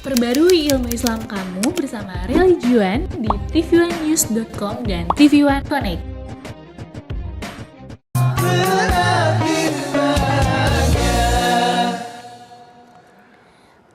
Perbarui ilmu Islam kamu bersama Religion di tv1news.com dan TV1 Connect.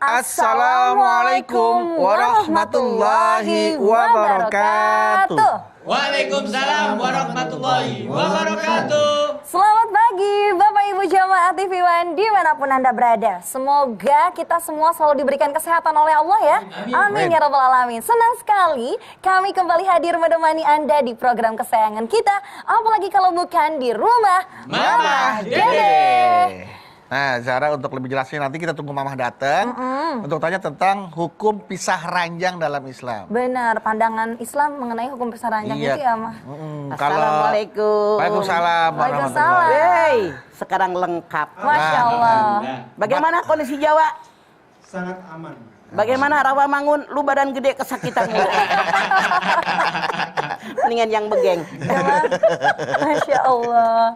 Assalamualaikum warahmatullahi wabarakatuh. Waalaikumsalam warahmatullahi wabarakatuh. Selamat pagi Bapak Ibu Jamaah TV One dimanapun Anda berada. Semoga kita semua selalu diberikan kesehatan oleh Allah ya. Amin ya rabbal alamin. Senang sekali kami kembali hadir menemani Anda di program kesayangan kita. Apalagi kalau bukan di rumah Mama Dede. Nah, Zara, untuk lebih jelasnya nanti kita tunggu Mamah datang untuk tanya tentang hukum pisah ranjang dalam Islam. Benar, pandangan Islam mengenai hukum pisah ranjang itu ya, Mah. Assalamualaikum. Waalaikumsalam. Waalaikumsalam. Hey, sekarang lengkap. Masya Allah. Bagaimana kondisi Jawa? Sangat aman. Bagaimana Rawamangun? Lu badan gede kesakitan mulu. Mendingan yang begeng. Masya Allah.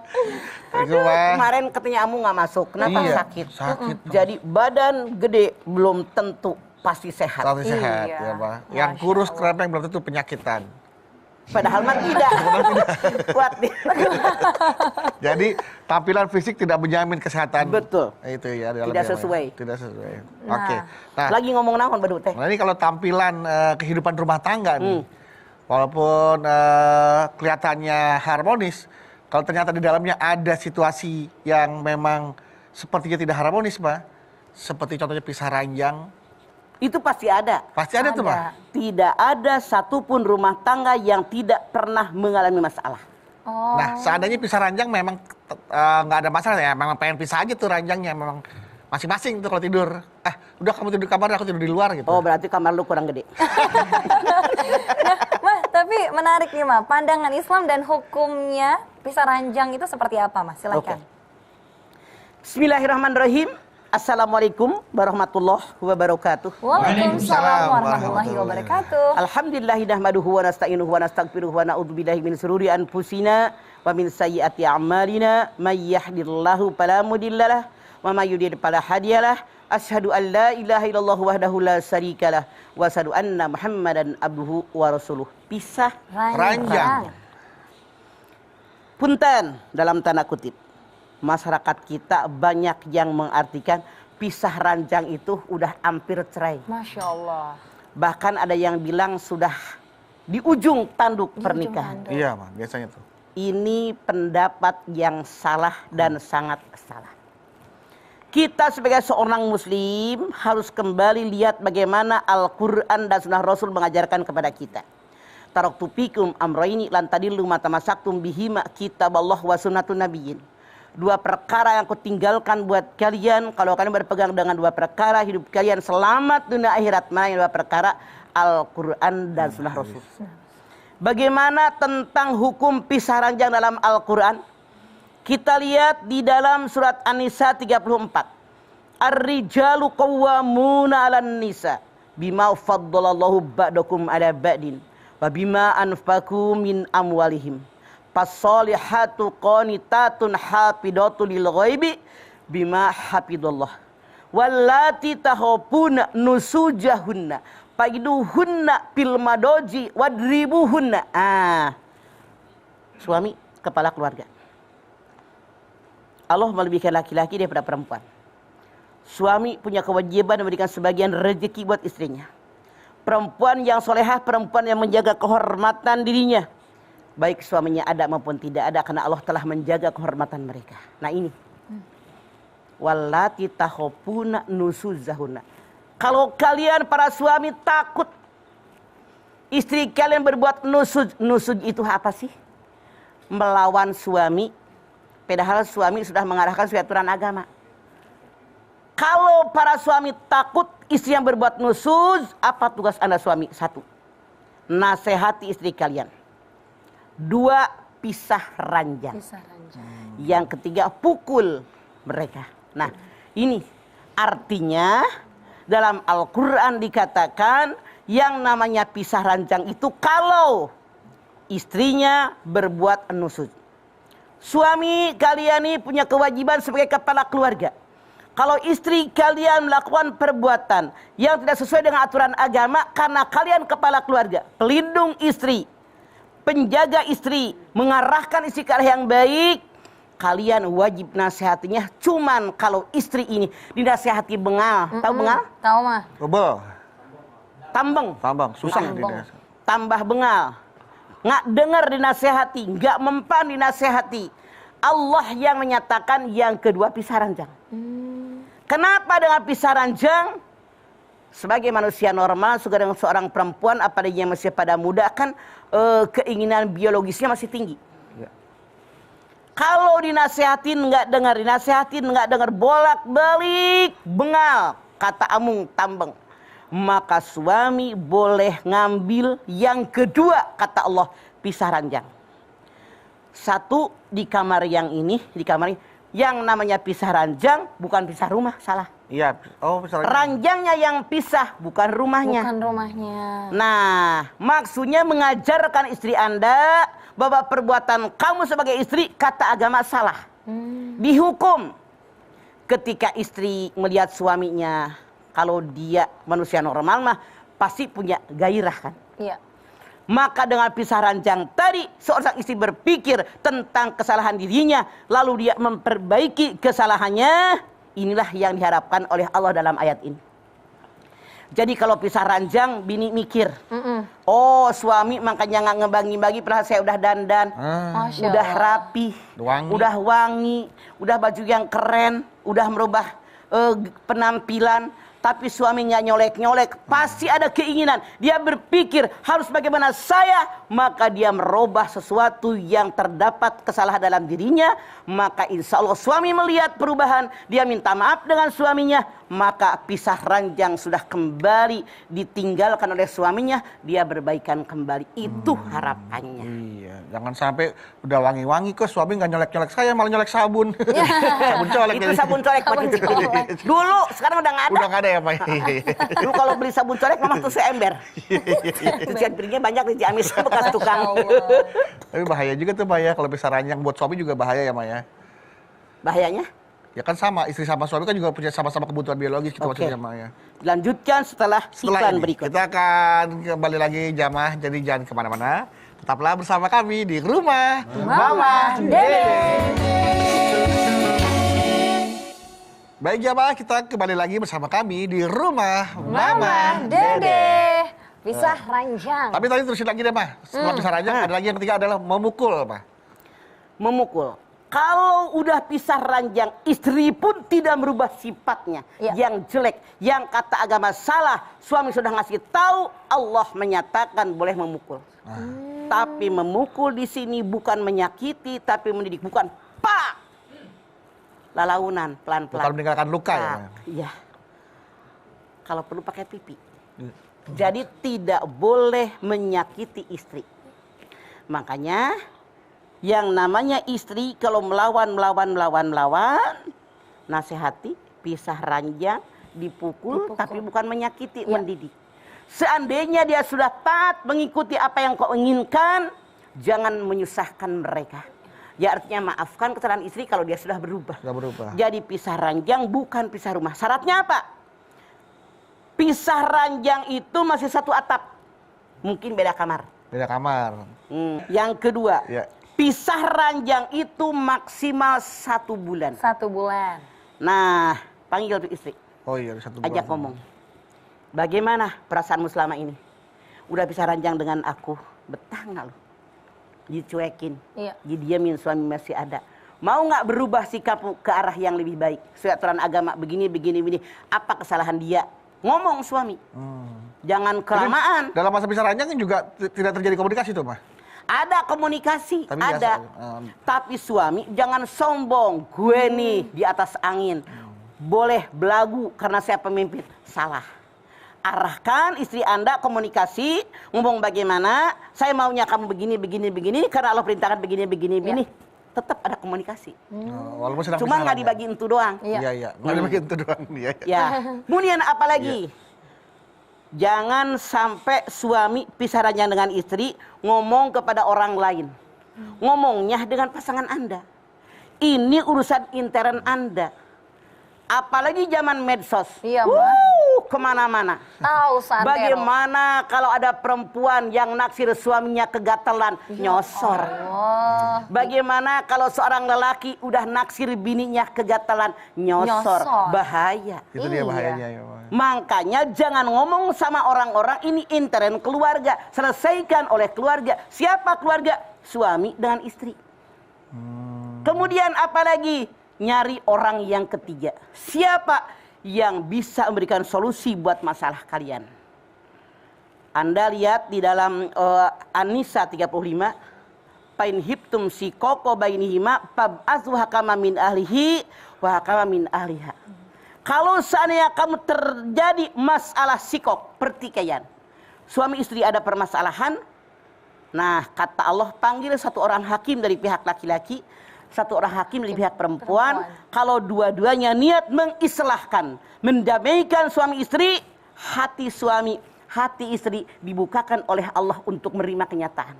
Kemarin katanya Amu nggak masuk. Kenapa sakit? Sakit. Jadi badan gede belum tentu pasti sehat. Tapi sehat, Iya. ya Pak. Yang kurus kerempeng belum tentu penyakitan. Padahal mah tidak. Kuat dia. Jadi tampilan fisik tidak menjamin kesehatan. Betul. Itu ya. dalam Tidak yang sesuai. lain. Tidak sesuai. Nah. Oke. Nah, Lagi ngomong naon Badut teh? nah ini kalau tampilan kehidupan rumah tangga nih, walaupun kelihatannya harmonis, kalau ternyata di dalamnya ada situasi yang memang sepertinya tidak harmonis, Pak. Seperti contohnya pisah ranjang. Itu pasti ada. Pasti ada tuh, Pak. Tidak ada satupun rumah tangga yang tidak pernah mengalami masalah. Oh. Nah, seandainya pisah ranjang memang nggak ada masalah ya, memang pengen pisah aja tuh ranjangnya, memang masing-masing tuh kalau tidur. Udah kamu tidur di kamar, aku tidur di luar gitu. Oh, berarti kamar lu kurang gede. Nah, Mah, tapi menarik nih, Mah. Pandangan Islam dan hukumnya pisah ranjang itu seperti apa, Mas? Silakan. Bismillahirrahmanirrahim. Assalamualaikum warahmatullahi wabarakatuh. Waalaikumsalam warahmatullahi wabarakatuh. Alhamdulillahi nahmaduhu wa nasta'inuhu wa nastaghfiruhu wa na'udzu billahi min sururi anfusina wa min sayyiati a'malina may yahdihillahu fala mudhillalah wa may yudhlil fala hadiyalah. Asyhadu an la ilaha illallah wahdahu la syarikalah wa asyhadu anna Muhammadan abduhu wa rasuluh. Pisah Ranjang. punten dalam tanda kutip. Masyarakat kita banyak yang mengartikan pisah ranjang itu udah hampir cerai. Masya Allah. Bahkan ada yang bilang sudah di ujung tanduk pernikahan. Iya, Pak, biasanya tuh. Ini pendapat yang salah dan sangat salah. Kita sebagai seorang muslim harus kembali lihat bagaimana Al-Quran dan Sunnah Rasul mengajarkan kepada kita. Taraktu fikum amrayni lan tadillu ma tamassaktum bihima kitaballah wa sunnatun nabiyyin. Dua perkara yang aku tinggalkan buat kalian. Kalau kalian berpegang dengan dua perkara, hidup kalian selamat dunia akhirat. Mana yang dua perkara? Al-Quran dan Sunnah Rasul. Bagaimana tentang hukum pisah ranjang dalam Al-Quran? Kita lihat di dalam surat An-Nisa 34. Ar-rijalu qawwamuna 'alan nisa bima faddalallahu ba'dakum 'ala ba'din wa bima anfaqu min amwalihim. Fasolihatu qanitatun hafidatu lil ghaibi bima hafidallah. Wallati tahapuna nusujahunna faiduhunna fil madoji wadribuhunna. Suami kepala keluarga. Allah melebihkan laki-laki daripada perempuan. Suami punya kewajiban memberikan sebagian rezeki buat istrinya. Perempuan yang solehah, perempuan yang menjaga kehormatan dirinya. Baik suaminya ada maupun tidak ada, karena Allah telah menjaga kehormatan mereka. Nah ini. Wallati tahopuna nusuzahuna. Kalau kalian para suami takut istri kalian berbuat nusuz. Nusuz itu apa sih? Melawan suami. Padahal suami sudah mengarahkan sesuai aturan agama. Kalau para suami takut istri yang berbuat nusuz, apa tugas Anda suami? Satu, nasihati istri kalian. Dua, pisah ranjang. Yang ketiga, pukul mereka. Nah, ini artinya dalam Al-Quran dikatakan yang namanya pisah ranjang itu kalau istrinya berbuat nusuz. Suami kalian ini punya kewajiban sebagai kepala keluarga. Kalau istri kalian melakukan perbuatan yang tidak sesuai dengan aturan agama karena kalian kepala keluarga, pelindung istri, penjaga istri, mengarahkan istri ke arah yang baik, kalian wajib nasihatinya. Cuman kalau istri ini dinasihati bengal, tahu bengal? Tahu mah. Bebel. Tambang, susah Tambang. Tambah bengal, nggak dengar dinasehati, nggak mempan dinasehati. Allah yang menyatakan yang kedua pisah ranjang. Kenapa dengan pisah ranjang? Sebagai manusia normal, dengan seorang perempuan, apalagi yang masih pada muda kan keinginan biologisnya masih tinggi. Ya. Kalau dinasehatin nggak dengar, dinasehatin nggak dengar, bolak-balik bengal, kata Amung Tambeng. Maka suami boleh ngambil yang kedua, kata Allah, pisah ranjang. Satu di kamar yang ini, di kamar ini, yang namanya pisah ranjang bukan pisah rumah, salah. Iya. Oh, misalnya. Ranjangnya yang pisah, bukan rumahnya. Bukan rumahnya. Nah, maksudnya mengajarkan istri Anda bahwa perbuatan kamu sebagai istri, kata agama, salah. Dihukum. Ketika istri melihat suaminya, kalau dia manusia normal mah pasti punya gairah kan. Iya. Maka dengan pisah ranjang tadi, seorang istri berpikir tentang kesalahan dirinya, lalu dia memperbaiki kesalahannya. Inilah yang diharapkan oleh Allah dalam ayat ini. Jadi kalau pisah ranjang, bini mikir, oh suami makanya nggak ngebagi-bagi, padahal saya udah dandan, Masya udah Allah. rapi, udah wangi, udah baju yang keren, udah merubah penampilan. Tapi suami nggak nyolek-nyolek, pasti ada keinginan. Dia berpikir harus bagaimana saya, maka dia merubah sesuatu yang terdapat kesalahan dalam dirinya. Maka insya Allah suami melihat perubahan, dia minta maaf dengan suaminya, maka pisah ranjang sudah kembali ditinggalkan oleh suaminya, dia berbaikan kembali. Itu harapannya. Iya, jangan sampai udah wangi-wangi kok suami nggak nyolek-nyolek saya, malah nyolek sabun. Sabun colek. Itu sabun colek Pak Cici. Dulu, sekarang udah nggak ada. Udah nggak ada ya Pak? Dulu kalau beli sabun colek memang tuh seember. Cucian piringnya banyak di Ciamis bekas tukang. Tapi bahaya juga tuh Pak ya, kalau pisah ranjang buat suami juga bahaya ya Pak ya. Bahayanya? Ya kan sama, istri sama suami kan juga punya sama-sama kebutuhan biologis gitu maksudnya Pak ya. Lanjutkan setelah iklan ini, berikut. kita akan kembali lagi jamaah, jadi jangan kemana-mana. Tetaplah bersama kami di Rumah Mama Dede. Baik jamaah, kita kembali lagi bersama kami di Rumah Mama Dede. Pisah ranjang. Tapi tadi terusin lagi deh Pak, setelah pisah ranjang ada lagi yang ketiga adalah memukul Pak. Memukul. Kalau udah pisah ranjang, istri pun tidak merubah sifatnya. Ya. Yang jelek, yang kata agama salah. Suami sudah ngasih tahu, Allah menyatakan boleh memukul. Tapi memukul di sini bukan menyakiti, tapi mendidik. Bukan pak. Lalaunan, pelan-pelan. Bukan meninggalkan luka ya Pak. Iya. Kalau perlu pakai pipi. Jadi tidak boleh menyakiti istri. Makanya yang namanya istri kalau melawan, nasihati, pisah ranjang, dipukul, tapi bukan menyakiti, mendidik. Seandainya dia sudah taat mengikuti apa yang kau inginkan, jangan menyusahkan mereka. Ya artinya maafkan kesalahan istri kalau dia sudah berubah. Sudah berubah. Jadi pisah ranjang bukan pisah rumah. Syaratnya apa? Pisah ranjang itu masih satu atap. Mungkin beda kamar. Beda kamar. Yang kedua, Ya. pisah ranjang itu maksimal 1 bulan. 1 bulan. Nah, panggil tuh istri. Oh iya, 1 bulan. Ajak ngomong. Bagaimana perasaanmu selama ini? Udah pisah ranjang dengan aku. Betah nggak lu? Dicuekin. Iya. Didiamin, suami masih ada. Mau nggak berubah sikapmu ke arah yang lebih baik? Sesuai aturan agama begini. Apa kesalahan dia? Ngomong suami. Jangan kelamaan. Jadi, dalam masa pisah ranjang kan juga tidak terjadi komunikasi tuh Pak? Ada komunikasi, Tapi ada. biasa, Tapi suami jangan sombong. Gue nih di atas angin. Boleh belagu karena saya pemimpin. Salah. Arahkan istri Anda komunikasi. Ngomong bagaimana. Saya maunya kamu begini. Karena Allah perintahkan begini. Tetap ada komunikasi. Walaupun sedang Cuma pisah nggak ranjang. dibagi itu doang. Iya. Nggak dibagi itu doang. Iya. Ya. Kemudian apa lagi? Jangan sampai suami pisah ranjang dengan istri ngomong kepada orang lain. Ngomongnya dengan pasangan Anda. Ini urusan intern Anda. Apalagi zaman medsos. Iya, Mah. Kemana-mana. Tahu santero. Bagaimana kalau ada perempuan yang naksir suaminya kegatalan, nyosor. Oh. Bagaimana kalau seorang lelaki udah naksir bininya kegatalan, nyosor. Nyosor. Bahaya. Itu dia bahayanya ya. Makanya jangan ngomong sama orang-orang ini intern keluarga. Selesaikan oleh keluarga. Siapa keluarga? Suami dengan istri. Kemudian apalagi? Nyari orang yang ketiga. Siapa yang bisa memberikan solusi buat masalah kalian? Anda lihat di dalam An-Nisa 35. Pain hiptum si koko bainihima fab'athu hakama min ahlihi wa hakama min ahliha. Kalau seandainya kamu terjadi masalah sikok, pertikaian, suami istri ada permasalahan, nah kata Allah panggil satu orang hakim dari pihak laki-laki, satu orang hakim dari pihak perempuan. Kalau dua-duanya niat mengislahkan, mendamaikan suami istri, hati suami, hati istri dibukakan oleh Allah untuk menerima kenyataan.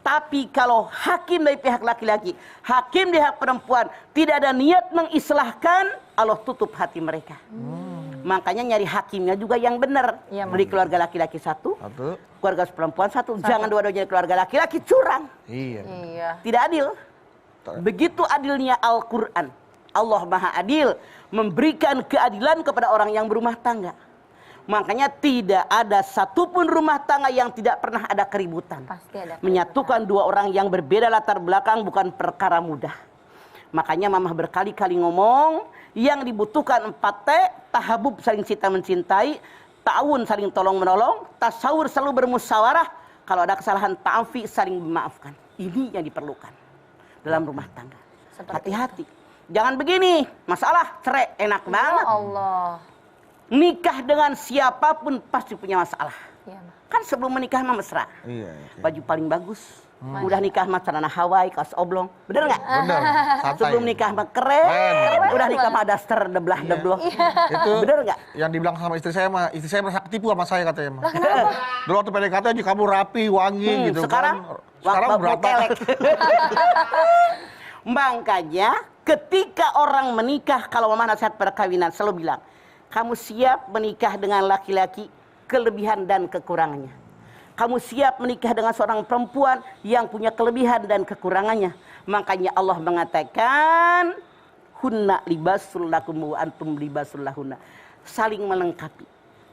Tapi kalau hakim dari pihak laki-laki, hakim dari pihak perempuan tidak ada niat mengislahkan, Allah tutup hati mereka. Makanya nyari hakimnya juga yang benar. Iya, Dari keluarga laki-laki satu, Satu. keluarga perempuan satu. Jangan dua-duanya keluarga laki-laki, curang. Iya. Iya. Tidak adil. Begitu adilnya Al-Quran. Allah Maha Adil, memberikan keadilan kepada orang yang berumah tangga. Makanya tidak ada satupun rumah tangga yang tidak pernah ada keributan. Pasti ada keributan. Menyatukan dua orang yang berbeda latar belakang bukan perkara mudah. Makanya mamah berkali-kali ngomong, yang dibutuhkan 4T, tahabub saling cinta mencintai, ta'awun saling tolong menolong, tasawur selalu bermusyawarah, kalau ada kesalahan ta'afi saling memaafkan. Ini yang diperlukan dalam rumah tangga. Hati-hati. Jangan begini, masalah cerai enak banget. Ya Allah. Nikah dengan siapapun pasti punya masalah. Iya, Mah. Kan sebelum menikah mah mesra. Iya. Baju paling bagus. Udah nikah mah celana Hawaii, kaos oblong. Bener nggak? Bener. Santai. Sebelum nikah mah keren. Udah nikah mah daster deblah-deblok. Itu Bener nggak? yang dibilang sama istri saya mah, istri saya merasa ketipu sama saya katanya mah. Dulu waktu PDKT aja kamu rapi, wangi gitu Sekarang? kan. Sekarang berantakan. Makanya ketika orang menikah, kalau mama nasihat perkawinan selalu bilang, kamu siap menikah dengan laki-laki kelebihan dan kekurangannya. Kamu siap menikah dengan seorang perempuan yang punya kelebihan dan kekurangannya. Makanya Allah mengatakan, hunna libasul lakum wa antum libasul lahunna. Saling melengkapi.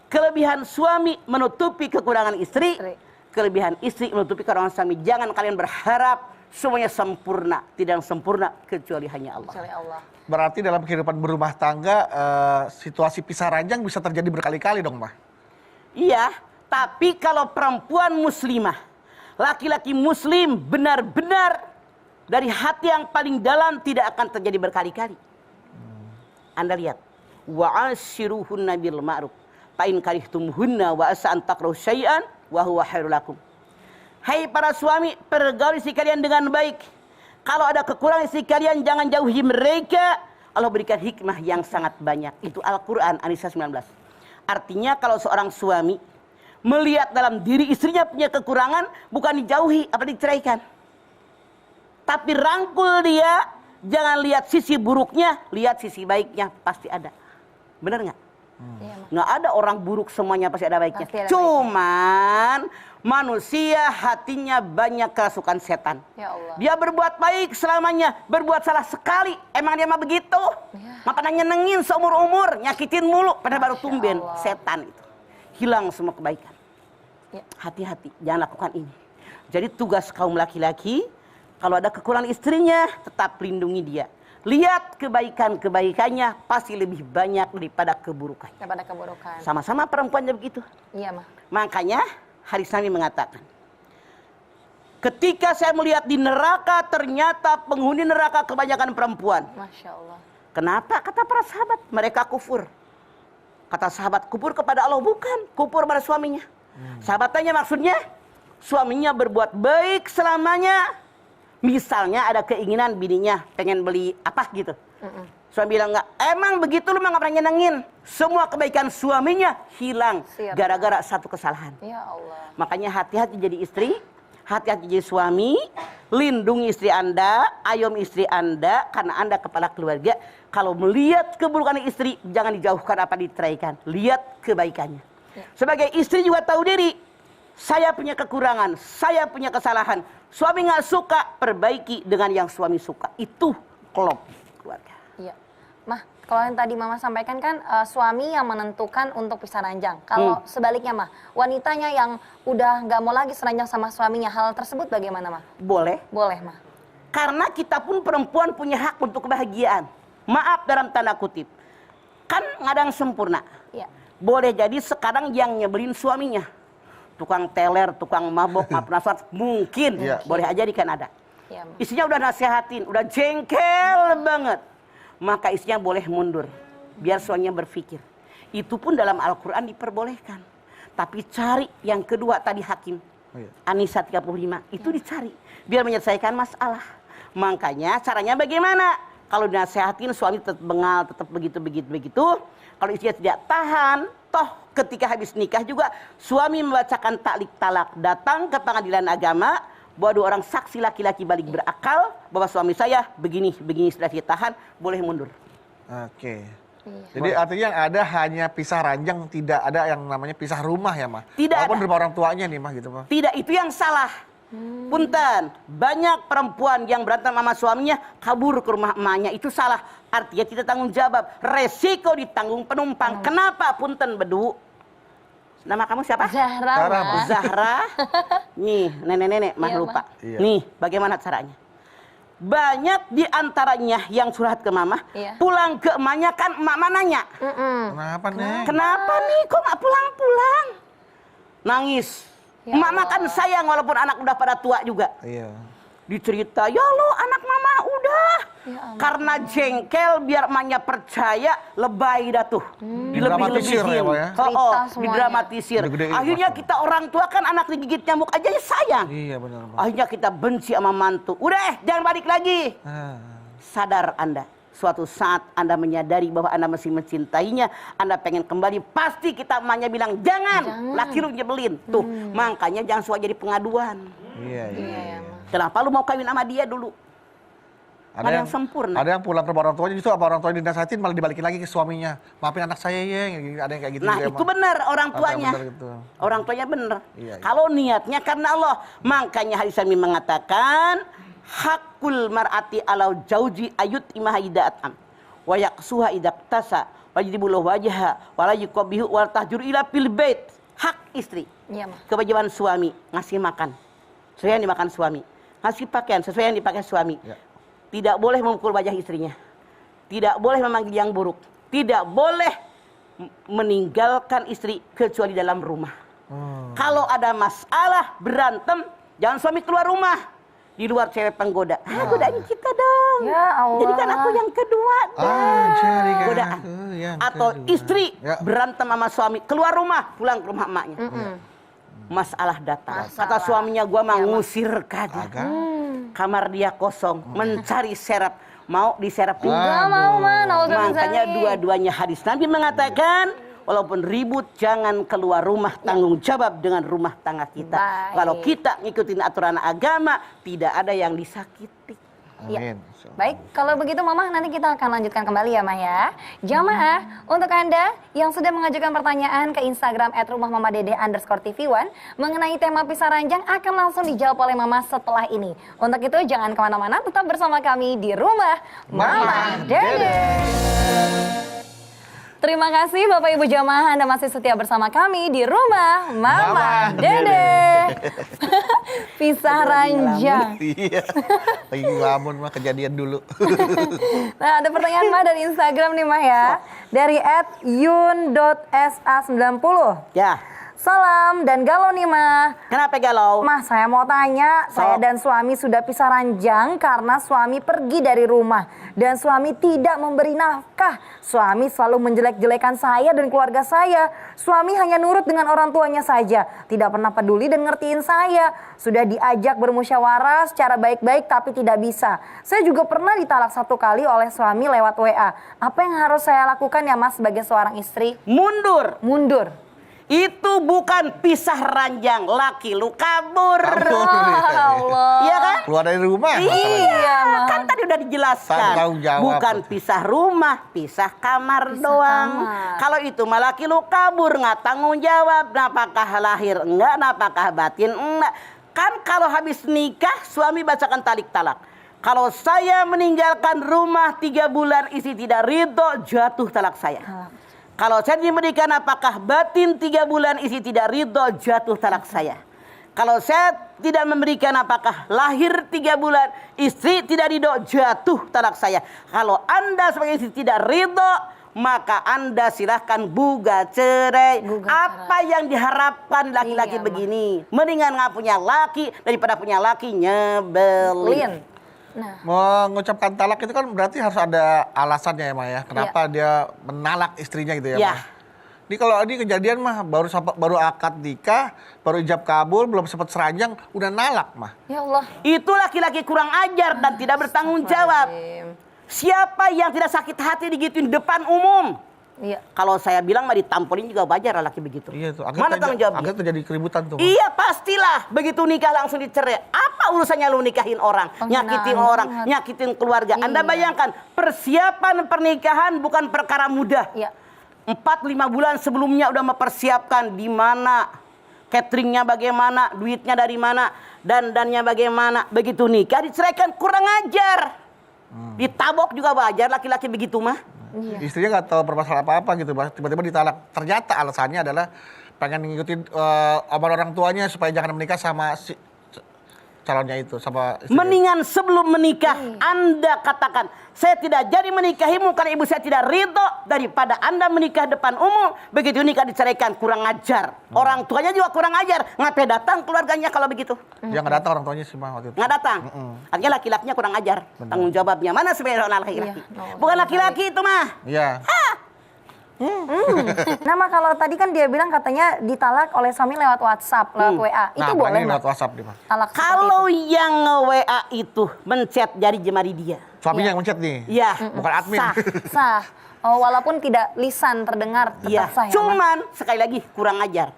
Kelebihan suami menutupi kekurangan istri. Kelebihan istri menutupi kekurangan suami. Jangan kalian berharap semuanya sempurna. Tidak sempurna kecuali hanya Allah. Kecuali Allah. Berarti dalam kehidupan berumah tangga, situasi pisah ranjang bisa terjadi berkali-kali dong, Mah? Iya, tapi kalau perempuan muslimah, laki-laki muslim benar-benar dari hati yang paling dalam tidak akan terjadi berkali-kali. Anda lihat, wa'ashiruhunna bil ma'ruf, fa in karihtumuhunna wa asa an takrahu syai'an wa huwa khairul lakum. Hai para suami, pergauli istri kalian dengan baik. Kalau ada kekurangan istri kalian, jangan jauhi mereka. Allah berikan hikmah yang sangat banyak. Itu Al-Quran, An-Nisa 19. Artinya kalau seorang suami melihat dalam diri istrinya punya kekurangan, bukan dijauhi, apa diceraikan. Tapi rangkul dia, jangan lihat sisi buruknya, lihat sisi baiknya, pasti ada. Benar nggak? Iya, Mah. Nggak ada orang buruk semuanya pasti ada baiknya. Pasti ada Cuman manusia hatinya banyak kerasukan setan. Ya Allah. Dia berbuat baik selamanya, berbuat salah sekali. Emang dia mah begitu? Ya. Mah pernah nyenengin seumur-umur, nyakitin mulu, pada baru Masya tumben. Allah. Setan itu. Hilang semua kebaikan. Ya. Hati-hati, jangan lakukan ini. Jadi tugas kaum laki-laki, kalau ada kekurangan istrinya, tetap lindungi dia. Lihat kebaikan-kebaikannya pasti lebih banyak daripada keburukan. Daripada keburukan. Sama-sama perempuannya begitu. Iya, Mah. Makanya hadis Nabi mengatakan, ketika saya melihat di neraka ternyata penghuni neraka kebanyakan perempuan. Masya Allah. Kenapa? Kata para sahabat, mereka kufur. Kata sahabat, kufur kepada Allah, bukan, kufur pada suaminya. Sahabat tanya maksudnya, suaminya berbuat baik selamanya. Misalnya ada keinginan bininya pengen beli apa gitu. Suami bilang enggak, emang begitu lu mah nggak pernah nyenengin. Semua kebaikan suaminya hilang Siap. gara-gara satu kesalahan. Ya Allah. Makanya hati-hati jadi istri, hati-hati jadi suami. Lindungi istri Anda, ayomi istri Anda, karena Anda kepala keluarga. Kalau melihat keburukan istri, jangan dijauhkan apa diceraikan. Lihat kebaikannya. Sebagai istri juga tahu diri. Saya punya kekurangan, saya punya kesalahan. Suami nggak suka, perbaiki dengan yang suami suka. Itu klop keluarga. Iya. Mah, kalau yang tadi Mama sampaikan kan suami yang menentukan untuk pisah ranjang. Kalau sebaliknya Mah, wanitanya yang udah nggak mau lagi seranjang sama suaminya, hal tersebut bagaimana Mah? Boleh. Boleh Mah. Karena kita pun perempuan punya hak untuk kebahagiaan. Maaf dalam tanda kutip. Kan nggak ada yang sempurna. Iya. Boleh jadi sekarang yang nyebelin suaminya. Tukang teler, tukang mabok, maaf nafas, mungkin. Boleh aja kan ada. Iya, Mah. Istrinya udah nasihatin, udah jengkel banget. Maka istrinya boleh mundur. Biar suaminya berpikir. Itu pun dalam Al-Quran diperbolehkan. Tapi cari yang kedua tadi hakim. An-Nisa 35. Itu dicari. Biar menyelesaikan masalah. Makanya caranya bagaimana? Kalau dinasehatin suami tetap bengal, tetap begitu. Kalau istrinya tidak tahan, toh ketika habis nikah juga suami membacakan taklik talak, datang ke pengadilan agama, bahwa 2 orang saksi laki-laki balik berakal bahwa suami saya begini sudah ditahan, boleh mundur. Oke. Jadi artinya yang ada hanya pisah ranjang, tidak ada yang namanya pisah rumah ya Mah? Tidak Walaupun ada. rumah orang tuanya nih Mah gitu Mah. Tidak, itu yang salah. Punten, banyak perempuan yang berantem sama suaminya kabur ke rumah emaknya, itu salah. Artinya tidak tanggung jawab, resiko ditanggung penumpang. Kenapa? Punten bedu. Nama kamu siapa? Zahra, Zahra, Mah. Zahra. Nih, nenek-nenek mah Iya, lupa. Iya. Nih, bagaimana caranya? Banyak di antaranya yang curhat ke mama, Iya. pulang ke emaknya kan emak nanya. Kenapa nih? Kenapa nih kok nggak pulang-pulang? Nangis. Ya Mama kan sayang walaupun anak udah pada tua juga. Iya. Dicerita, ya lo anak mama udah. Ya ampun. Karena jengkel biar emaknya percaya, lebay dah tuh. Didramatisir ya, Pak, ya? Cerita semuanya. Didramatisir. Gede-gedein Akhirnya masalah. kita orang tua kan anak digigit nyamuk aja ya sayang. Iya benar Mah. Akhirnya kita benci sama mantu. Udah jangan balik lagi. Sadar Anda. Suatu saat Anda menyadari bahwa Anda masih mencintainya, Anda pengen kembali, pasti kita emaknya bilang, jangan. Laki lu nyebelin. Tuh, makanya jangan suka jadi pengaduan. Iya. Iya, Mah. Kenapa lu mau kawin sama dia dulu? Ada yang sempurna. Ada yang pulang ke rumah orang tuanya, justru apa orang tuanya dinasihatin malah dibalikin lagi ke suaminya. Maafin anak saya ya, ada yang kayak gitu. Nah juga, itu Mah. benar orang Ada yang tuanya. benar gitu. Orang tuanya benar. Iya. Kalau niatnya karena Allah. Makanya hadis Nabi mengatakan, hakul mar'ati alau jauji ayut imaha ida'atam. Wa yaksuha idak tasa. Wajibullah wajah. Wala yukobihu wal tahjur ila fil bait. Hak istri. Iya, Mah. Kewajiban suami. Ngasih makan. Sesuai yang dimakan suami. Ngasih pakaian. Sesuai yang dipakai suami. Ya. Tidak boleh memukul wajah istrinya. Tidak boleh memanggil yang buruk. Tidak boleh meninggalkan istri kecuali dalam rumah. Kalau ada masalah, berantem, jangan suami keluar rumah. Di luar cewek penggoda. Godain kita dong. Ya Allah. Jadi kan aku yang kedua. Jadikan Godaan. aku yang Atau kedua. istri Ya. berantem sama suami. Keluar rumah, pulang ke rumah emaknya. Masalah datang. Kata suaminya, gua mau ngusir kagak. Agak. Kamar dia kosong, mencari serap. Mau diserapin? Gak mau Mah, Makanya dua-duanya hadis Nabi mengatakan, walaupun ribut jangan keluar rumah, tanggung jawab dengan rumah tangga kita. Baik. Kalau kita ngikutin aturan agama, tidak ada yang disakiti. Amin. Baik, kalau begitu Mama nanti kita akan lanjutkan kembali ya Mah ya. Jamaah, untuk Anda yang sudah mengajukan pertanyaan ke Instagram @rumahmamadede_tv1 mengenai tema pisah ranjang akan langsung dijawab oleh Mama setelah ini. Untuk itu jangan kemana-mana, tetap bersama kami di Rumah Mama Dede. Terima kasih Bapak Ibu Jamaah, Anda masih setia bersama kami di Rumah Mama Dede. Pisah ranjang. Iya. Lagi ngelamun Mah kejadian dulu. Nah, ada pertanyaan Mah dari Instagram nih Mah ya. Dari @yun.sa90. Ya, Salam dan galau nih Mah. kenapa galau? Mah, saya mau tanya, saya dan suami sudah pisah ranjang karena suami pergi dari rumah dan suami tidak memberi nafkah. Suami selalu menjelek-jelekan saya dan keluarga saya. Suami hanya nurut dengan orang tuanya saja, tidak pernah peduli dan ngertiin saya. Sudah diajak bermusyawarah secara baik-baik tapi tidak bisa. Saya juga pernah ditalak 1 kali oleh suami lewat WA. Apa yang harus saya lakukan ya Mas sebagai seorang istri? Mundur. Mundur. Itu bukan pisah ranjang, laki lu kabur. Allah. Iya kan? Keluar dari rumah. Iya, Mah. Kan tadi udah dijelaskan. Tanggung jawab. Bukan pisah rumah, pisah kamar doang. kamar. Kalau itu malah laki lu kabur, nggak tanggung jawab. Apakah lahir enggak, apakah batin enggak. Kan kalau habis nikah, suami bacakan talik talak. Kalau saya meninggalkan rumah 3 bulan, istri tidak ridho, jatuh talak saya. Kalau saya diberikan apakah batin 3 bulan, istri tidak ridho, jatuh talak saya. Kalau saya tidak memberikan apakah lahir 3 bulan, istri tidak ridho, jatuh talak saya. Kalau Anda sebagai istri tidak ridho, maka Anda silahkan gugat cerai. Apa yang diharapkan laki-laki begini? Mendingan nggak punya laki daripada punya laki nyebelin. Nah, Mengucapkan talak itu kan berarti harus ada alasannya ya, Ma ya. Kenapa dia menalak istrinya gitu ya, Ya. Ma? Ini kalau ini kejadian mah baru akad nikah, baru ijab kabul, belum sempat seranjang, udah nalak, mah. ya Allah. Itu laki-laki kurang ajar dan tidak bertanggung jawab. Siapa yang tidak sakit hati digituin depan umum? Iya. Kalau saya bilang mah ditampolin juga wajar laki begitu. Iya tuh. Mana tanggung jawabnya? Akhirnya terjadi keributan tuh, Ma. Iya pastilah. Begitu nikah langsung dicerai. Apa urusannya lu nikahin orang? Penghinaan Nyakitin orang, banget. nyakitin keluarga. Anda Iya. bayangkan persiapan pernikahan bukan perkara mudah. Iya. 4-5 bulan sebelumnya udah mempersiapkan di mana, cateringnya bagaimana, duitnya dari mana, dandannya bagaimana. Begitu nikah diceraikan, kurang ajar. Ditabok juga wajar laki-laki begitu mah. Istrinya nggak tahu bermasalah apa-apa gitu, Ma. Tiba-tiba ditalak. Ternyata alasannya adalah pengen ngikutin omongan orang tuanya supaya jangan menikah sama si calonnya itu, sama istrinya. Mendingan sebelum menikah Anda katakan, saya tidak jadi menikahimu karena ibu saya tidak ridho, daripada Anda menikah depan umum, begitu nikah diceraikan, kurang ajar. Orang tuanya juga kurang ajar. Ngapain datang keluarganya kalau begitu? Dia nggak datang orang tuanya sih, Ma, waktu itu. Nggak datang. Artinya laki-lakinya kurang ajar. Tanggung jawabnya mana sebenarnya orang laki-laki? Iya. Bukan laki-laki itu mah. Iya. Nah, Mah, kalau tadi kan dia bilang katanya ditalak oleh suami lewat WhatsApp, lewat WA. Itu Nah, boleh, ini Mah? lewat WhatsApp dia, Ma. Talak seperti Kalau itu. yang nge-WA itu mencet jari jemari dia. Suaminya yang mencet nih. Iya. Bukan admin. Sah. Sah. Oh, walaupun tidak lisan terdengar tetap Iya. sah ya, Mah? Cuman sekali lagi kurang ajar.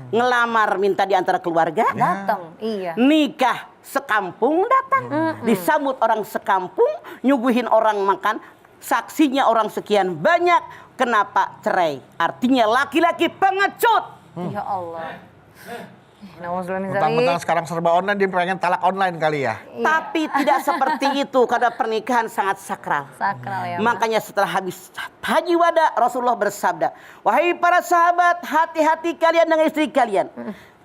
Ngelamar minta di antara keluarga. Datang, iya. Nikah sekampung datang. Disambut orang sekampung, nyuguhin orang makan, saksinya orang sekian banyak. Kenapa cerai? Artinya laki-laki pengecut. Ya Allah. Mentang-mentang sekarang serba online, dia pengen talak online kali ya. Tapi tidak seperti itu karena pernikahan sangat sakral. Sakral ya, Mah. Makanya setelah habis haji wada, Rasulullah bersabda, wahai para sahabat, hati-hati kalian dengan istri kalian.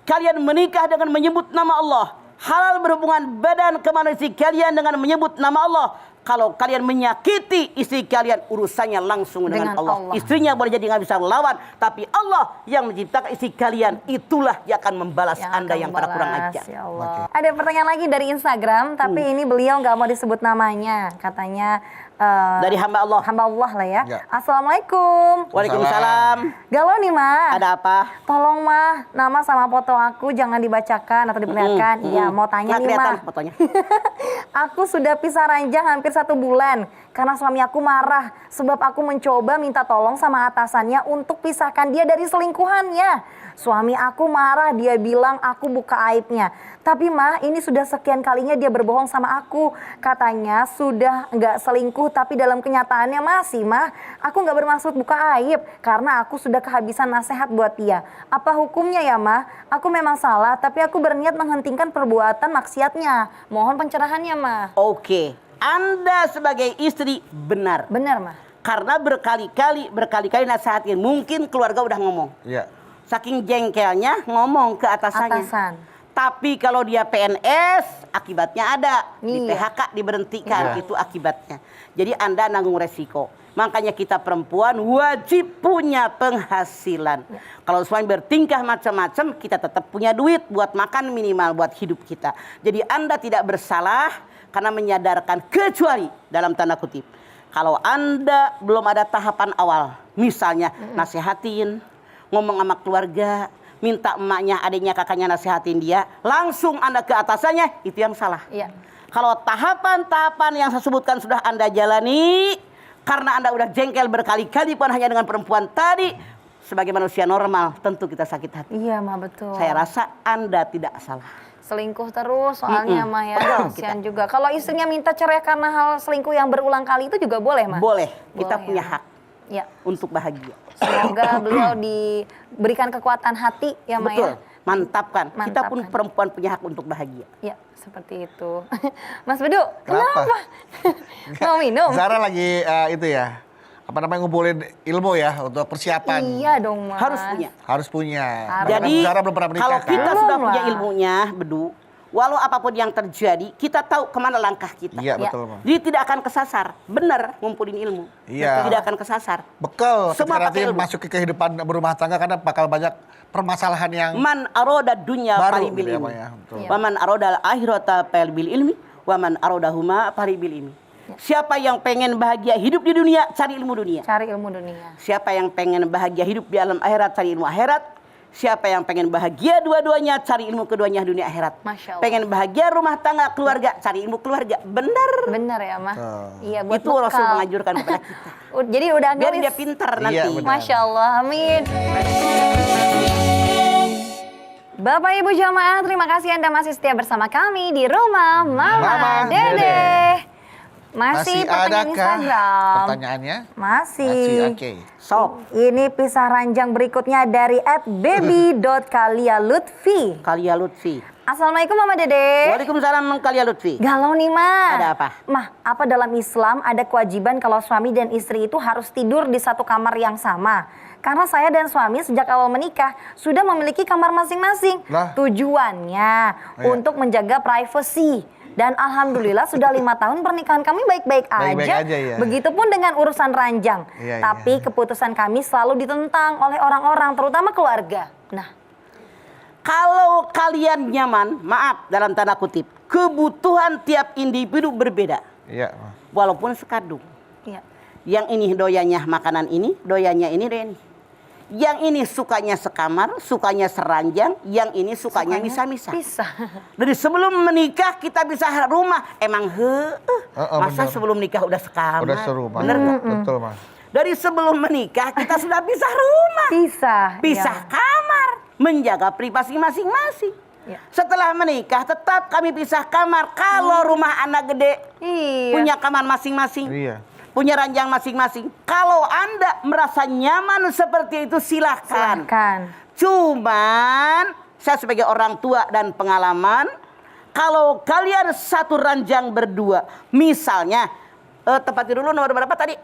Kalian menikah dengan menyebut nama Allah. Halal berhubungan badan kemana istri kalian dengan menyebut nama Allah. Kalau kalian menyakiti istri kalian, urusannya langsung dengan Allah. Istrinya boleh jadi nggak bisa melawan, tapi Allah yang menciptakan istri kalian, itulah yang akan membalas Anda yang para kurang ajar. Ya Allah. Ada pertanyaan lagi dari Instagram, tapi ini beliau nggak mau disebut namanya. Katanya Dari hamba Allah. Hamba Allah lah ya. Ya. Assalamualaikum. Waalaikumsalam. Galau nih, Mah. Ada apa? Tolong, Mah, nama sama foto aku jangan dibacakan atau diperlihatkan. Iya, mau tanya Nggak nih, kelihatan Mah. fotonya. Aku sudah pisah ranjang hampir 1 bulan karena suami aku marah sebab aku mencoba minta tolong sama atasannya untuk pisahkan dia dari selingkuhannya. Suami aku marah, dia bilang aku buka aibnya. Tapi, Mah, ini sudah sekian kalinya dia berbohong sama aku. Katanya sudah nggak selingkuh, tapi dalam kenyataannya masih, Mah. Aku nggak bermaksud buka aib karena aku sudah kehabisan nasihat buat dia. Apa hukumnya ya, Mah? Aku memang salah, tapi aku berniat menghentikan perbuatan maksiatnya. Mohon pencerahannya, Mah. Oke, Anda sebagai istri benar. Benar, Mah. Karena berkali-kali nasihatin. Mungkin keluarga udah ngomong. Iya. Saking jengkelnya ngomong ke atasannya. Atasan. Tapi kalau dia PNS, akibatnya ada. Di Iya. PHK diberhentikan, Iya. itu akibatnya. Jadi Anda nanggung resiko. Makanya kita perempuan wajib punya penghasilan. Kalau suami bertingkah macam-macam, kita tetap punya duit buat makan minimal, buat hidup kita. Jadi Anda tidak bersalah karena menyadarkan, kecuali dalam tanda kutip. Kalau Anda belum ada tahapan awal, misalnya nasihatin, ngomong sama keluarga, minta emaknya, adiknya, kakaknya nasihatin dia, langsung Anda ke atasannya, itu yang salah. Iya. Kalau tahapan-tahapan yang saya sebutkan sudah Anda jalani, karena Anda udah jengkel berkali-kali bukan hanya dengan perempuan tadi, sebagai manusia normal tentu kita sakit hati. Iya, Ma, betul. Saya rasa Anda tidak salah. Selingkuh terus soalnya, Ma, ya. Betul, Kasihan juga. Kalau istrinya minta cerai karena hal selingkuh yang berulang kali itu juga boleh, Ma? Boleh, kita Boleh, punya ya. hak Ya. untuk bahagia. Semoga beliau diberikan kekuatan hati ya, Ma, Betul, ya. mantapkan. Kita pun Mantapkan. perempuan punya hak untuk bahagia. Ya, seperti itu. Mas Bedu, Kenapa? kenapa? Mau minum? Zara lagi itu ya, apa namanya, ngumpulin ilmu ya untuk persiapan. Iya dong, Mas. Harus punya. Harus punya. Harus. Karena Jadi Zara belum pernah menikah kalau kan? kita Belum sudah punya lah. ilmunya, Bedu, walau apapun yang terjadi, kita tahu kemana langkah kita. Iya, Ya. betul, Bang. Jadi tidak akan kesasar. Benar, ngumpulin ilmu. Iya. Tidak akan kesasar. Bekal Semua ketika nanti pakai ilmu. masuk ke kehidupan berumah tangga karena bakal banyak permasalahan yang Man aroda dunya baru faribil gitu ya, ilmi. Bang, ya. Betul. Iya. Wa man aroda akhirata faribil ilmi. Wa man arodahuma faribil ilmi. Siapa yang pengen bahagia hidup di dunia, cari ilmu dunia. Cari ilmu dunia. Siapa yang pengen bahagia hidup di alam akhirat, cari ilmu akhirat. Siapa yang pengen bahagia dua-duanya, cari ilmu keduanya dunia akhirat. Masya Allah. Pengen bahagia rumah tangga, keluarga, cari ilmu keluarga. Benar. Benar ya, Ma? Iya, buat Itu Rasul bekal. menganjurkan kepada kita. Jadi udah Biar gelis. dia pintar Iya, nanti. benar. Masya Allah, amin. Bapak Ibu jamaah, terima kasih Anda masih setia bersama kami di rumah Mama, Mama Dede. Dede. Masih pertanyaan adakah Instagram. pertanyaannya? Masih. Oke. Sok. Ini pisah ranjang berikutnya dari @baby.kalialutfi. Kalia Lutfi. Assalamualaikum Mama Dede. Waalaikumsalam Kalia Lutfi. Galau nih, Ma. Ada apa? Mah, apa dalam Islam ada kewajiban kalau suami dan istri itu harus tidur di satu kamar yang sama? Karena saya dan suami sejak awal menikah sudah memiliki kamar masing-masing. Lah. Tujuannya Iya. untuk menjaga privasi. Dan alhamdulillah sudah 5 tahun pernikahan kami baik-baik Baik-baik aja. aja, ya. Begitupun dengan urusan ranjang. Iya, Tapi iya. keputusan kami selalu ditentang oleh orang-orang, terutama keluarga. Nah, Kalau kalian nyaman, maaf dalam tanda kutip, kebutuhan tiap individu berbeda. Iya. Walaupun sekadung. iya. Yang ini doyannya makanan ini, doyannya ini, doyan ini. Yang ini sukanya sekamar, sukanya seranjang, yang ini sukanya misah-misah. Bisa. Dari sebelum menikah kita bisa rumah, emang masa bener. sebelum nikah udah sekamar? Udah seru, Mas. Bener nggak? Betul, Mas. Dari sebelum menikah kita sudah pisah rumah, Pisah. pisah ya. kamar, menjaga privasi masing-masing. Ya. Setelah menikah tetap kami pisah kamar. Kalau rumah anak gede Iya. punya kamar masing-masing. Iya. Punya ranjang masing-masing. Kalau Anda merasa nyaman seperti itu silahkan. Silahkan. Cuman saya sebagai orang tua dan pengalaman, kalau kalian satu ranjang berdua, misalnya tempat tidur dulu nomor berapa tadi?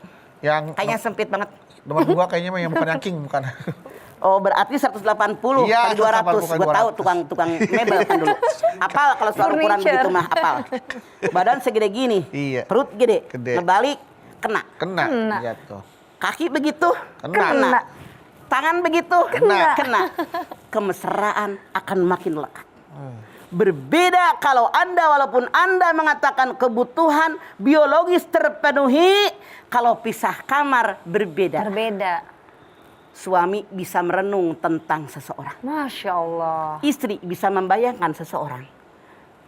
Yang Kayaknya sempit banget. nomor 2 kayaknya mah yang bukan yang king, bukan. Oh berarti 180 Iya, kali 200. 180 Gue tahu 200. tukang mebel kan dulu. Apal kalau soal ukuran Furniture. begitu mah apal. Badan segede gini, Iya. perut gede, Gede. ngebalik kena. Kena. Kena. Iya tuh. Kaki begitu, Kena. Tangan begitu, Kena. Kemesraan akan makin lekat. Berbeda kalau Anda walaupun Anda mengatakan kebutuhan biologis terpenuhi, kalau pisah kamar berbeda. Berbeda. Suami bisa merenung tentang seseorang. Masya Allah. Istri bisa membayangkan seseorang.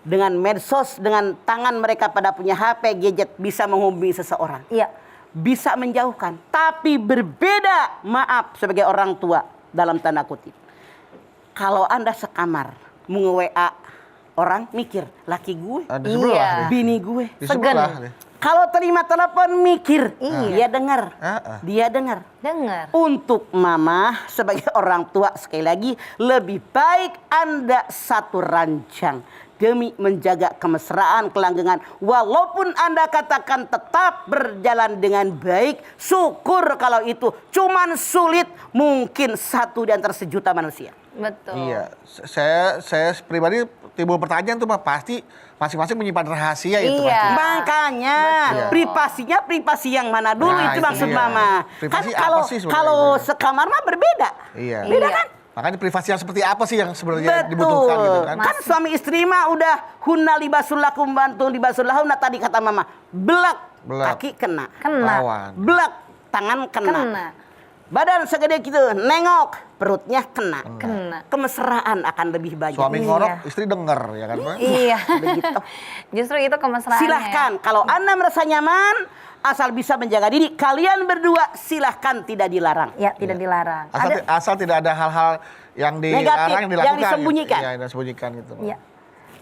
Dengan medsos, dengan tangan mereka pada punya HP, gadget, bisa menghubungi seseorang. Iya. Bisa menjauhkan. Tapi berbeda, maaf sebagai orang tua dalam tanda kutip. Kalau Anda sekamar, nge-WA orang mikir, laki gue, Di sebelah. Iya. deh. bini gue. Di Segen. sebelah. deh. Kalau terima telepon mikir, dia dengar. Dia dengar. Dengar. Untuk mama sebagai orang tua sekali lagi lebih baik Anda satu ranjang demi menjaga kemesraan kelanggengan. Walaupun Anda katakan tetap berjalan dengan baik, syukur kalau itu cuman sulit mungkin satu di antara sejuta manusia. Betul. Iya, saya pribadi timbul pertanyaan tuh, Mas, pasti masing-masing menyimpan rahasia itu. Iya. pasti. Makanya privasinya privasi yang mana dulu Nah, itu itu maksud dia. mama. Privasi Kan apa sih sebenarnya kalau itu? sekamar mah berbeda. Iya. Beda Iya. kan? Makanya privasi yang seperti apa sih yang sebenarnya dibutuhkan gitu kan? Kan suami istri mah udah hunna libasul lakum bantu libasul lahunna tadi kata mama. Belak, Belak. kaki kena. Kena. Lawan. Belak, tangan kena. Kena. Badan segede gitu, nengok, perutnya kena. Kena. Kemesraan akan lebih banyak. Suami Iya. ngorok, istri denger ya kan, Pak? Iya. Begitu. Justru itu kemesraannya. Silahkan, kalau Anda merasa nyaman, asal bisa menjaga diri. Kalian berdua silahkan, tidak dilarang. Ya, tidak dilarang. Asal tidak ada hal-hal yang Negatif, dilarang, yang dilakukan. yang disembunyikan. Gitu. Ya, yang disembunyikan gitu. Ya.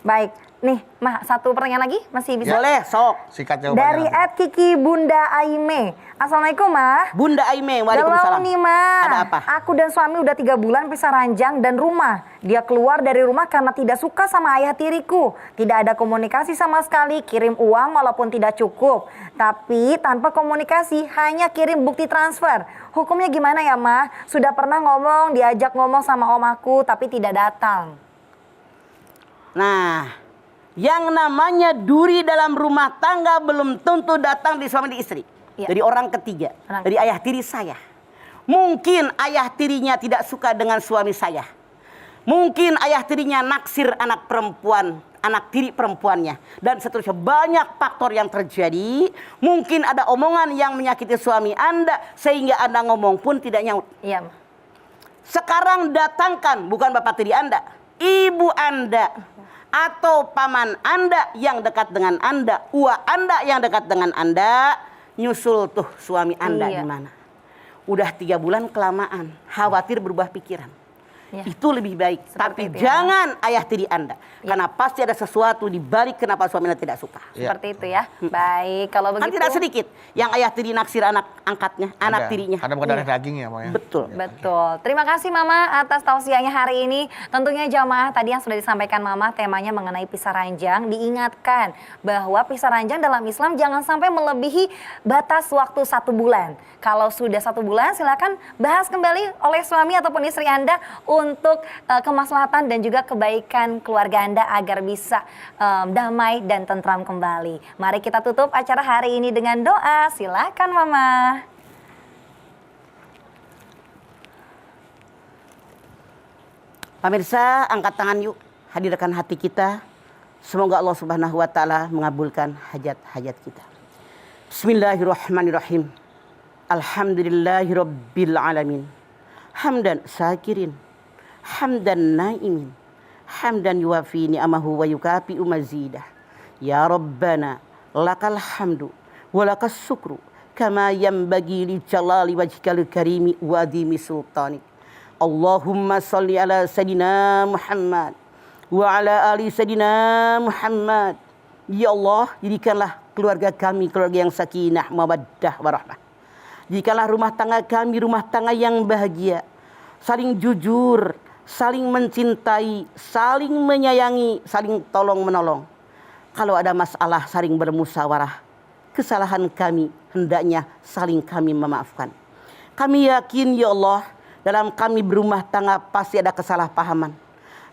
Baik. Nih, Mah, satu pertanyaan lagi masih bisa? Boleh, sok. Sikat jawabannya. Dari @Kiki Bunda Aime. Assalamualaikum, Mah. Bunda Aime, Galau waalaikumsalam. nih, Mah. Ada apa? Aku dan suami udah 3 bulan pisah ranjang dan rumah. Dia keluar dari rumah karena tidak suka sama ayah tiriku. Tidak ada komunikasi sama sekali. Kirim uang walaupun tidak cukup. Tapi tanpa komunikasi, hanya kirim bukti transfer. Hukumnya gimana ya, Mah? Sudah pernah diajak ngomong sama om aku, tapi tidak datang. Nah, yang namanya duri dalam rumah tangga belum tentu datang di suami di istri. Ya. Dari orang ketiga, dari ayah tiri saya. Mungkin ayah tirinya tidak suka dengan suami saya. Mungkin ayah tirinya naksir anak perempuan, anak tiri perempuannya. Dan seterusnya, banyak faktor yang terjadi. Mungkin ada omongan yang menyakiti suami Anda, sehingga Anda ngomong pun tidak nyaut. Iya, Mah. Sekarang datangkan, bukan bapak tiri Anda, ibu Anda, atau paman Anda yang dekat dengan Anda, uwa Anda yang dekat dengan Anda, nyusul tuh suami Anda di mana. Udah 3 bulan kelamaan, khawatir berubah pikiran. Ya. Itu lebih baik. Seperti Tapi itu ya. jangan ayah tiri Anda. Karena pasti ada sesuatu di balik kenapa suami Anda tidak suka. Seperti itu ya. Baik, kalau Kan begitu. tidak sedikit yang ayah tiri naksir anak angkatnya, anak tirinya. Ada bukan darah daging ya, Mah ya. Betul. Betul. Terima kasih Mama atas tausiahnya hari ini. Tentunya jamaah tadi yang sudah disampaikan Mama temanya mengenai pisah ranjang. Diingatkan bahwa pisah ranjang dalam Islam jangan sampai melebihi batas waktu 1 bulan. Kalau sudah 1 bulan silakan bahas kembali oleh suami ataupun istri Anda untuk kemaslahatan dan juga kebaikan keluarga Anda agar bisa damai dan tentram kembali. Mari kita tutup acara hari ini dengan doa. Silakan Mama. Pemirsa, angkat tangan yuk, hadirkan hati kita. Semoga Allah Subhanahu wa taala mengabulkan hajat-hajat kita. Bismillahirrahmanirrahim. Alhamdulillahirabbil alamin. Hamdan syakirin, hamdan naimin, hamdan yuwafi ni'amahu wa yukafi'u mazidah. Ya Rabbana, lakal hamdu wa lakas syukru kama yanbaghi li jalali wajhikal karimi wa adhimi sultanik. Allahumma salli ala Sayyidina Muhammad wa ala ali Sayyidina Muhammad. Ya Allah, jadikanlah keluarga kami keluarga yang sakinah, mawaddah, warahmah. Jadikanlah rumah tangga kami rumah tangga yang bahagia, saling jujur, saling mencintai, saling menyayangi, saling tolong menolong. Kalau ada masalah saling bermusyawarah. Kesalahan kami hendaknya saling kami memaafkan. Kami yakin ya Allah, dalam kami berumah tangga pasti ada kesalahpahaman.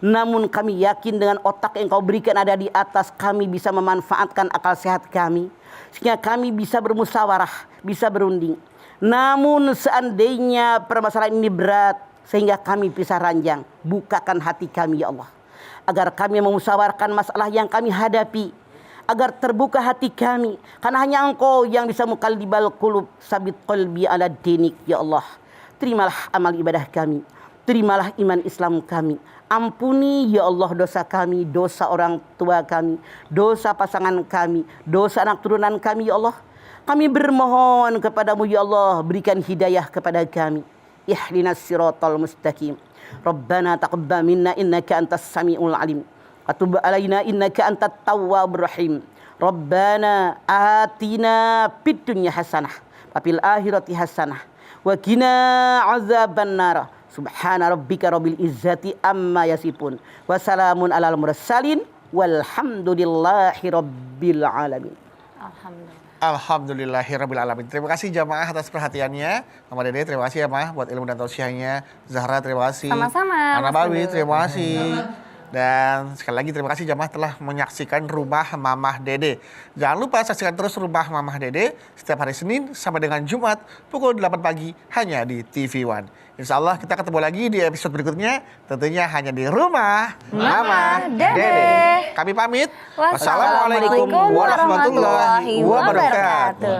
Namun kami yakin dengan otak yang Kau berikan ada di atas, kami bisa memanfaatkan akal sehat kami. Sehingga kami bisa bermusyawarah, bisa berunding. Namun seandainya permasalahan ini berat, sehingga kami pisah ranjang, bukakan hati kami ya Allah. Agar kami memusyawarahkan masalah yang kami hadapi. Agar terbuka hati kami. Karena hanya Engkau yang bisa mukallibal qulub, sabit qalbi ala dinik ya Allah. Terimalah amal ibadah kami. Terimalah iman Islam kami. Ampuni ya Allah dosa kami, dosa orang tua kami, dosa pasangan kami, dosa anak turunan kami ya Allah. Kami bermohon kepadamu ya Allah, berikan hidayah kepada kami. Ihdinas siratal mustaqim. Rabbana taqabbal minna innaka antas samiul alim. Wa tub alaina innaka antat tawwabur rahim. Rabbana atina fid dunya hasanah wa fil akhirati hasanah wa qina azabannar. Subhana rabbika rabbil izzati amma yasifun. Wa salamun alal mursalin walhamdulillahi rabbil alamin. Alhamdulillah. Alhamdulillahirrabbilalamin. Terima kasih jamaah atas perhatiannya. Mama Dede, terima kasih ya Mah buat ilmu dan tausiahnya. Zahra, terima kasih. Sama-sama, Ana Mas Bawi, Dede. terima kasih. Dan sekali lagi terima kasih jamaah telah menyaksikan Rumah Mamah Dede. Jangan lupa saksikan terus Rumah Mamah Dede setiap hari Senin sampai dengan Jumat pukul 8 pagi hanya di TV One. Insya Allah kita ketemu lagi di episode berikutnya, tentunya hanya di Rumah Mamah Dede. Kami pamit. Wassalamualaikum warahmatullahi wabarakatuh.